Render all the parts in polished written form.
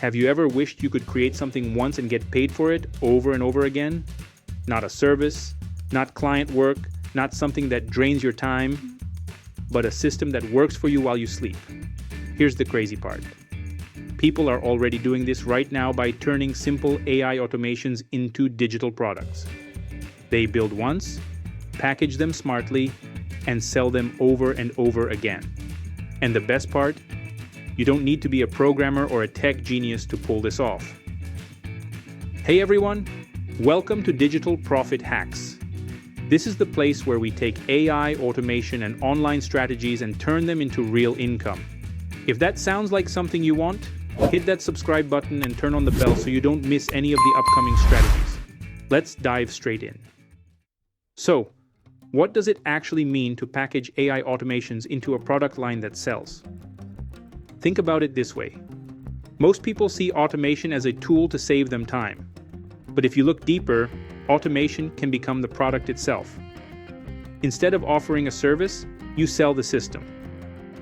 Have you ever wished you could create something once and get paid for it over and over again? Not a service, not client work, not something that drains your time, but a system that works for you while you sleep. Here's the crazy part. People are already doing this right now by turning simple AI automations into digital products. They build once, package them smartly, and sell them over and over again. And the best part? You don't need to be a programmer or a tech genius to pull this off. Hey everyone, welcome to Digital Profit Hacks. This is the place where we take AI, automation, and online strategies and turn them into real income. If that sounds like something you want, hit that subscribe button and turn on the bell so you don't miss any of the upcoming strategies. Let's dive straight in. So, what does it actually mean to package AI automations into a product line that sells? Think about it this way. Most people see automation as a tool to save them time. But if you look deeper, automation can become the product itself. Instead of offering a service, you sell the system.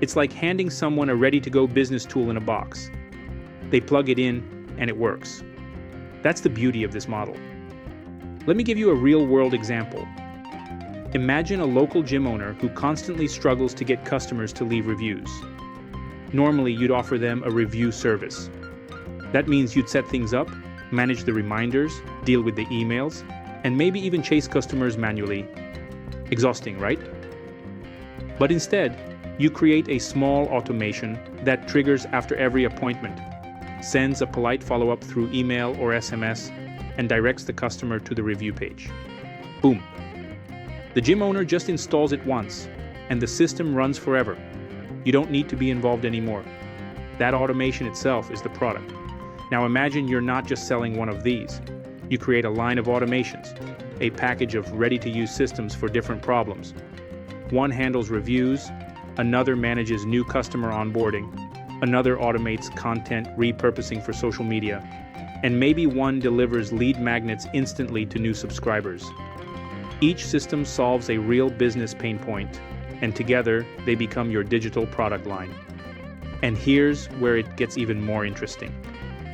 It's like handing someone a ready-to-go business tool in a box. They plug it in, and it works. That's the beauty of this model. Let me give you a real-world example. Imagine a local gym owner who constantly struggles to get customers to leave reviews. Normally, you'd offer them a review service. That means you'd set things up, manage the reminders, deal with the emails, and maybe even chase customers manually. Exhausting, right? But instead, you create a small automation that triggers after every appointment, sends a polite follow-up through email or SMS, and directs the customer to the review page. Boom. The gym owner just installs it once, and the system runs forever. You don't need to be involved anymore. That automation itself is the product. Now imagine you're not just selling one of these. You create a line of automations, a package of ready-to-use systems for different problems. One handles reviews, another manages new customer onboarding, another automates content repurposing for social media, and maybe one delivers lead magnets instantly to new subscribers. Each system solves a real business pain point, and together they become your digital product line. And here's where it gets even more interesting.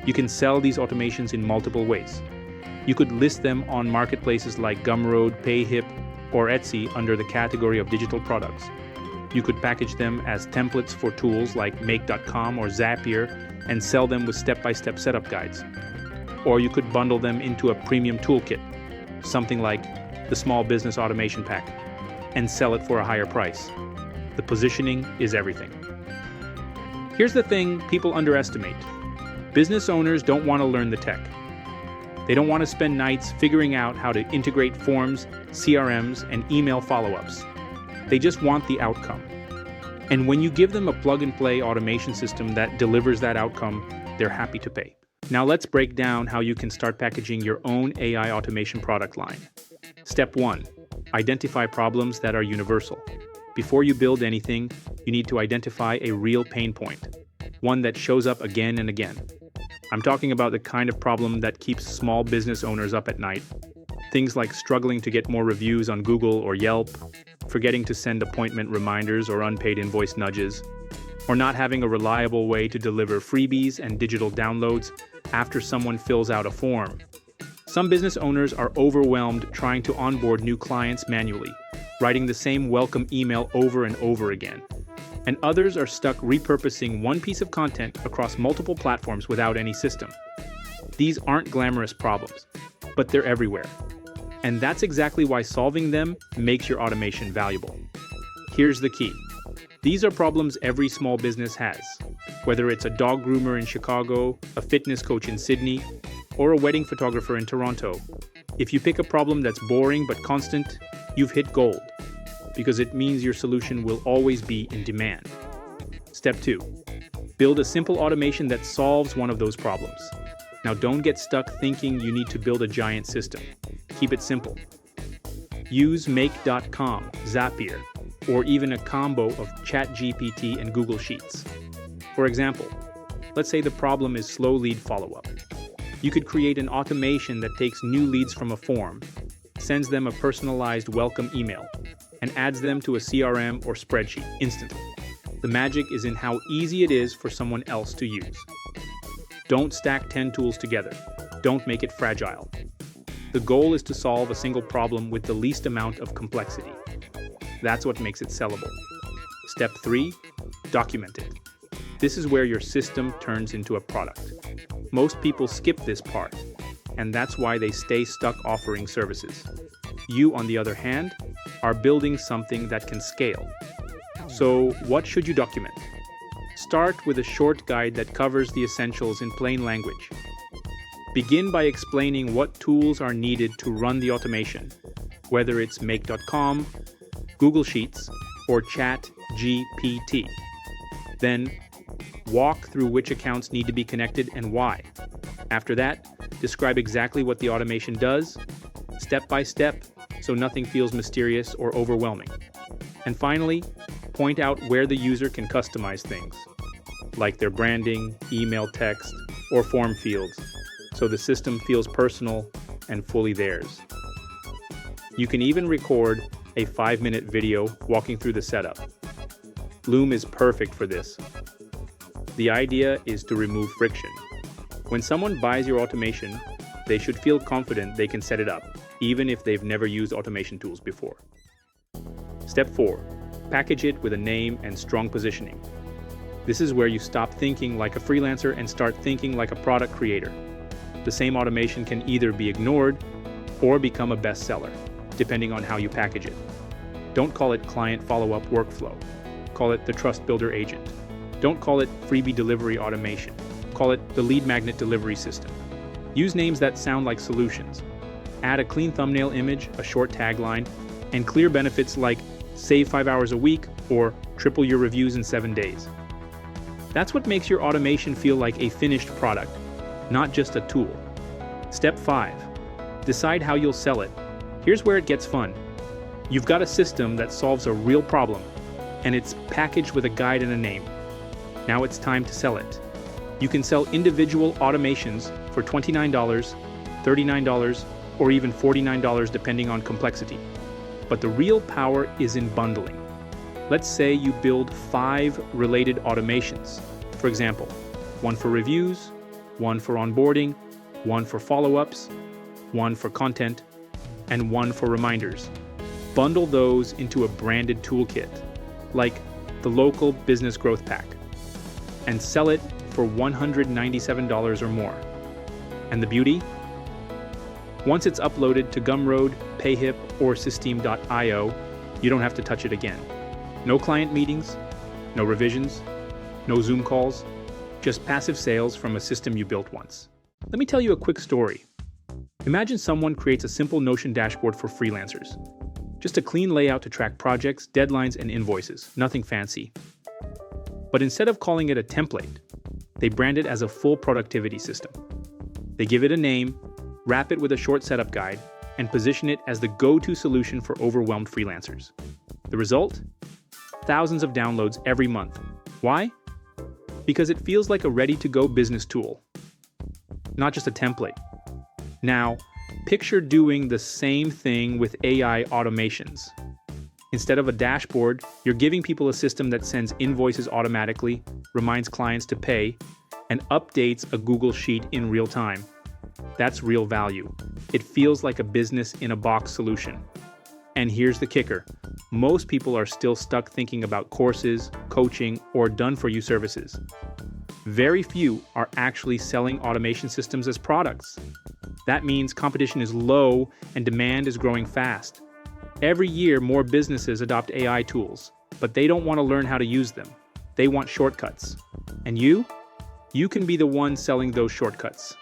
You can sell these automations in multiple ways. You could list them on marketplaces like Gumroad, Payhip, or Etsy under the category of digital products. You could package them as templates for tools like Make.com or Zapier and sell them with step-by-step setup guides. Or you could bundle them into a premium toolkit, something like the Small Business Automation Pack, and sell it for a higher price. The positioning is everything. Here's the thing people underestimate. Business owners don't want to learn the tech. They don't want to spend nights figuring out how to integrate forms, CRMs, and email follow-ups. They just want the outcome. And when you give them a plug-and-play automation system that delivers that outcome, they're happy to pay. Now let's break down how you can start packaging your own AI automation product line. Step 1. Identify problems that are universal. Before you build anything, you need to identify a real pain point, one that shows up again and again. I'm talking about the kind of problem that keeps small business owners up at night. Things like struggling to get more reviews on Google or Yelp, forgetting to send appointment reminders or unpaid invoice nudges, or not having a reliable way to deliver freebies and digital downloads after someone fills out a form. Some business owners are overwhelmed trying to onboard new clients manually, writing the same welcome email over and over again. And others are stuck repurposing one piece of content across multiple platforms without any system. These aren't glamorous problems, but they're everywhere. And that's exactly why solving them makes your automation valuable. Here's the key. These are problems every small business has. Whether it's a dog groomer in Chicago, a fitness coach in Sydney, or a wedding photographer in Toronto. If you pick a problem that's boring but constant, you've hit gold, because it means your solution will always be in demand. Step 2. Build a simple automation that solves one of those problems. Now don't get stuck thinking you need to build a giant system. Keep it simple. Use Make.com, Zapier, or even a combo of ChatGPT and Google Sheets. For example, let's say the problem is slow lead follow-up. You could create an automation that takes new leads from a form, sends them a personalized welcome email, and adds them to a CRM or spreadsheet instantly. The magic is in how easy it is for someone else to use. Don't stack 10 tools together. Don't make it fragile. The goal is to solve a single problem with the least amount of complexity. That's what makes it sellable. Step 3, document it. This is where your system turns into a product. Most people skip this part, and that's why they stay stuck offering services. You, on the other hand, are building something that can scale. So, what should you document? Start with a short guide that covers the essentials in plain language. Begin by explaining what tools are needed to run the automation, whether it's make.com, Google Sheets, or ChatGPT. Then, walk through which accounts need to be connected and why. After that, describe exactly what the automation does, step by step, so nothing feels mysterious or overwhelming. And finally, point out where the user can customize things, like their branding, email text, or form fields, so the system feels personal and fully theirs. You can even record a 5-minute video walking through the setup. Loom is perfect for this. The idea is to remove friction. When someone buys your automation, they should feel confident they can set it up, even if they've never used automation tools before. Step 4. Package it with a name and strong positioning. This is where you stop thinking like a freelancer and start thinking like a product creator. The same automation can either be ignored or become a bestseller, depending on how you package it. Don't call it client follow-up workflow. Call it the trust builder agent. Don't call it freebie delivery automation. Call it the lead magnet delivery system. Use names that sound like solutions. Add a clean thumbnail image, a short tagline, and clear benefits like save 5 hours a week or triple your reviews in 7 days. That's what makes your automation feel like a finished product, not just a tool. Step 5. Decide how you'll sell it. Here's where it gets fun. You've got a system that solves a real problem, and it's packaged with a guide and a name. Now it's time to sell it. You can sell individual automations for $29, $39, or even $49 depending on complexity. But the real power is in bundling. Let's say you build 5 related automations. For example, one for reviews, one for onboarding, one for follow-ups, one for content, and one for reminders. Bundle those into a branded toolkit, like the local business growth pack, and sell it for $197 or more. And the beauty? Once it's uploaded to Gumroad, Payhip, or Systeme.io, you don't have to touch it again. No client meetings, no revisions, no Zoom calls, just passive sales from a system you built once. Let me tell you a quick story. Imagine someone creates a simple Notion dashboard for freelancers. Just a clean layout to track projects, deadlines, and invoices, nothing fancy. But instead of calling it a template, they brand it as a full productivity system. They give it a name, wrap it with a short setup guide, and position it as the go-to solution for overwhelmed freelancers. The result? Thousands of downloads every month. Why? Because it feels like a ready-to-go business tool, not just a template. Now, picture doing the same thing with AI automations. Instead of a dashboard, you're giving people a system that sends invoices automatically, reminds clients to pay, and updates a Google Sheet in real time. That's real value. It feels like a business-in-a-box solution. And here's the kicker. Most people are still stuck thinking about courses, coaching, or done-for-you services. Very few are actually selling automation systems as products. That means competition is low and demand is growing fast. Every year, more businesses adopt AI tools, but they don't want to learn how to use them. They want shortcuts. And you? You can be the one selling those shortcuts.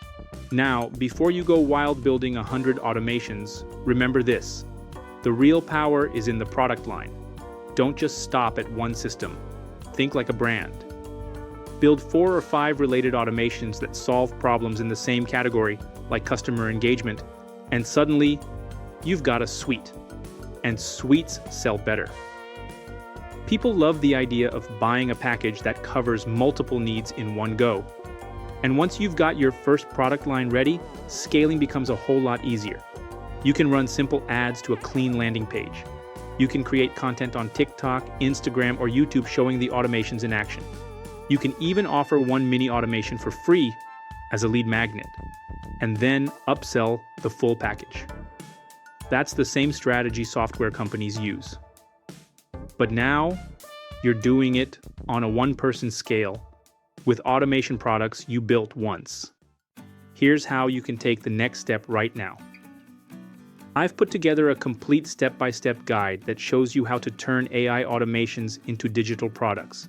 Now, before you go wild building 100 automations, remember this. The real power is in the product line. Don't just stop at one system. Think like a brand. Build 4 or 5 related automations that solve problems in the same category, like customer engagement, and suddenly, you've got a suite. And suites sell better. People love the idea of buying a package that covers multiple needs in one go. And once you've got your first product line ready, scaling becomes a whole lot easier. You can run simple ads to a clean landing page. You can create content on TikTok, Instagram, or YouTube showing the automations in action. You can even offer one mini automation for free as a lead magnet, and then upsell the full package. That's the same strategy software companies use. But now, you're doing it on a one-person scale with automation products you built once. Here's how you can take the next step right now. I've put together a complete step-by-step guide that shows you how to turn AI automations into digital products.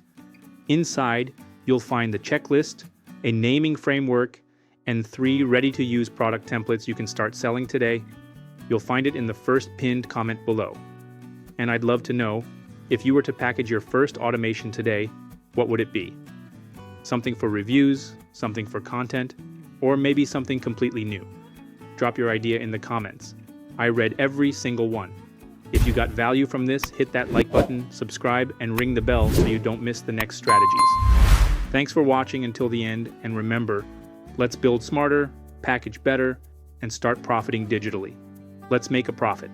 Inside, you'll find the checklist, a naming framework, and 3 ready-to-use product templates you can start selling today. You'll find it in the first pinned comment below. And I'd love to know, if you were to package your first automation today, what would it be? Something for reviews, something for content, or maybe something completely new? Drop your idea in the comments. I read every single one. If you got value from this, hit that like button, subscribe, and ring the bell so you don't miss the next strategies. Thanks for watching until the end, and remember, let's build smarter, package better, and start profiting digitally. Let's make a profit.